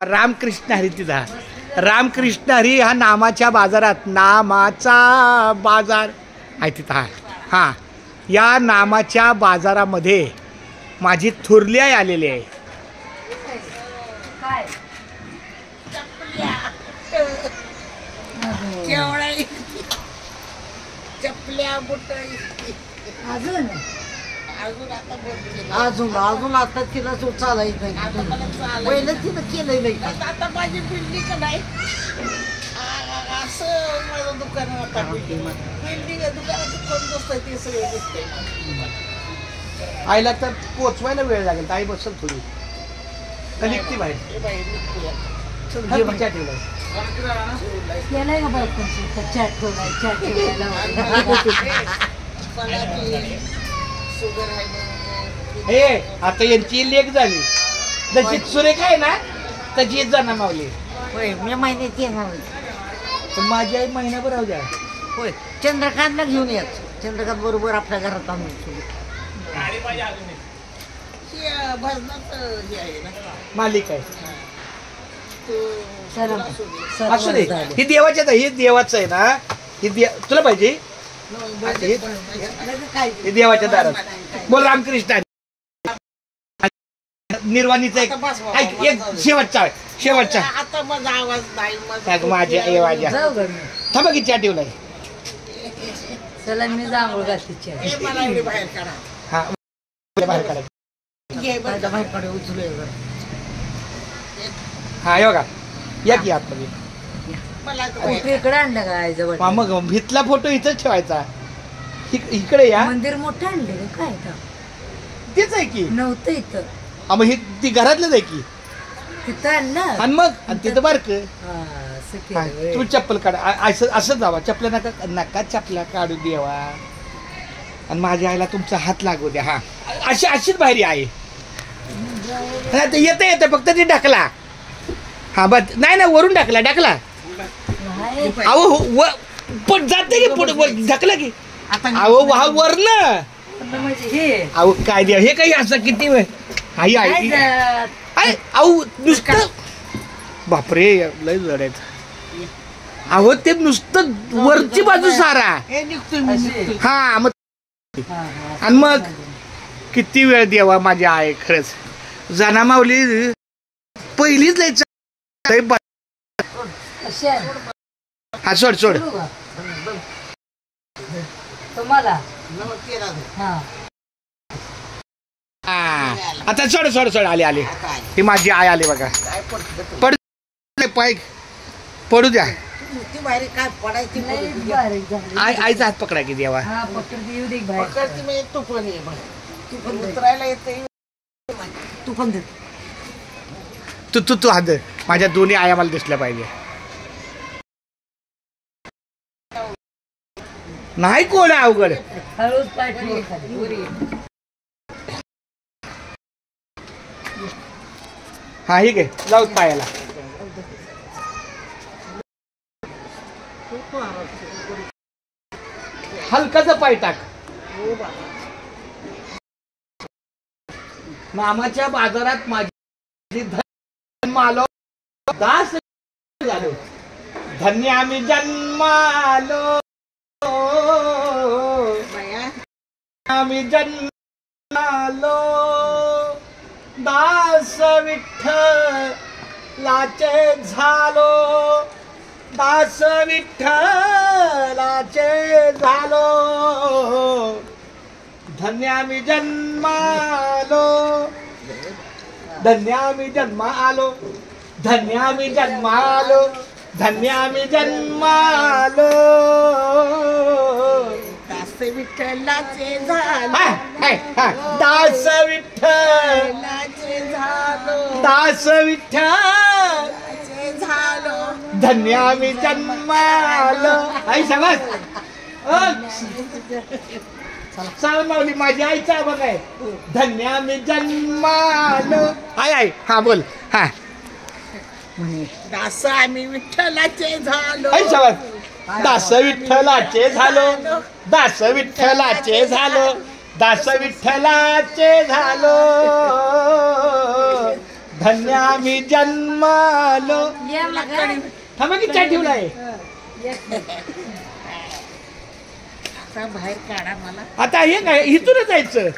रामकृष्ण हरी तिचा रामकृष्ण हरी हा नामाच्या बाजारात नामाचा बाजार आहे तिथं हा या नामाच्या बाजारामध्ये माझी थोरली आई आलेली आहे. अजून आता तिला तो चालायचं नाही. पहिलं तिनं केलं नाही. आता माझी बिल्डिंग नाही असं माझं दुकान आता बिल्डिंग दुकानाचं कोण बसतंय ते सगळं दिसतंय. आईला तर पोचवायला वेळ लागेल तर आई बसल थोडी निघती बाहेर हे आता यांची लेख झाली जशी सुरेखा आहे ना तशी जाणार मावली. होय मी महिन्यात येणार. तर माझी आई महिनाभर राहू द्या. होय चंद्रकांतला घेऊन यायचं. चंद्रकांत बरोबर आपल्या घरात आणून मालिक आहे. असू दे ही देवाच्या ही देवाचं आहे ना ही तुला पाहिजे हे देवाच्या दारात बोल रामकृष्ण निर्वाणीचा एक शेवटचा आता माझा आवाज नाही माझ्या आई माझ्या थांबा की चहा ठेवलाय. चला मी जांभूळ घालते. बाहेर काढा. हा बाहेर काढा. बाहेर काढ उचलू. हा योगा या की आतमध्ये इकडे आणलं काय जवळ मग भितला फोटो इथंच ठेवायचा. इकडे या मंदिर मोठं आणलं काय तेच आहे की नव्हतं इथं. मग ही ती घरातलंच आहे की तिथं आणलं आणि मग तिथं बारक हा तू चप्पल काढ असं जावा चपल्या नका चपल्या काढू देवा आणि माझ्या आईला तुमचा हात लागू द्या. हा अशीच बाहेर आहे येते फक्त ती ढकला. हा बस नाही ना वरून ढकला अहो पण जाते की पुढे ढकला की अहो हा वरण अहो काय द्या हे काही असं किती वेळ आई आई अहो नुसतं बापरे लय जडायचं. अहो ते नुसतं वरची बाजू सारा हा मग आणि मग किती वेळ देवा माझ्या आहे खरंच. जाना माऊली पहिलीच जायचं हा सोड तुम्हाला आता सोड आले ती माझी आई आली बघा. पडू पाय पडू द्या. काय पडायची आईचा हात पकडा की देवा. तू पण उतरायला येते. तू पण दे तू हात दे. माझ्या दोन्ही आया मला दिसल्या पाहिजे. नाही कोण अवघड हळूच पाय हा ठीक आहे जाऊ पायाला. हलकाचा पाय टाक. नामाच्या बाजारात माझी जन्मालो दास झालो. धन्य आम्ही जन्मालो आम्ही जन्मालो दास विठ्ठलाचे झालो. दास विठ्ठलाचे झालो. धन्य आम्ही जन्मालो. धन्य आम्ही जन्मालो. धन्य आम्ही जन्मालो. धन्य आम्ही जन्मालो. दास विठ्ठलाचे झालो. दास विठ्ठलाचे झालो. दास विठ्ठलाचे झालो. धन्य आम्ही जन्मालो. आई समज सांग माऊली माझी आईचा बघ आहे. धन्य आम्ही जन्मालो. आई हा बोल हा दास आम्ही विठ्ठलाचे झालो. आई समज दास विठ्ठलाचे झालो. दास विठ्ठलाचे झालो. दास विठ्ठलाचे झालो. धन्य आम्ही जन्म माल या लगा. थांबा की चहा ठेवलाय आता बाहेर काढा मला. आता हे काय इथूनच जायचं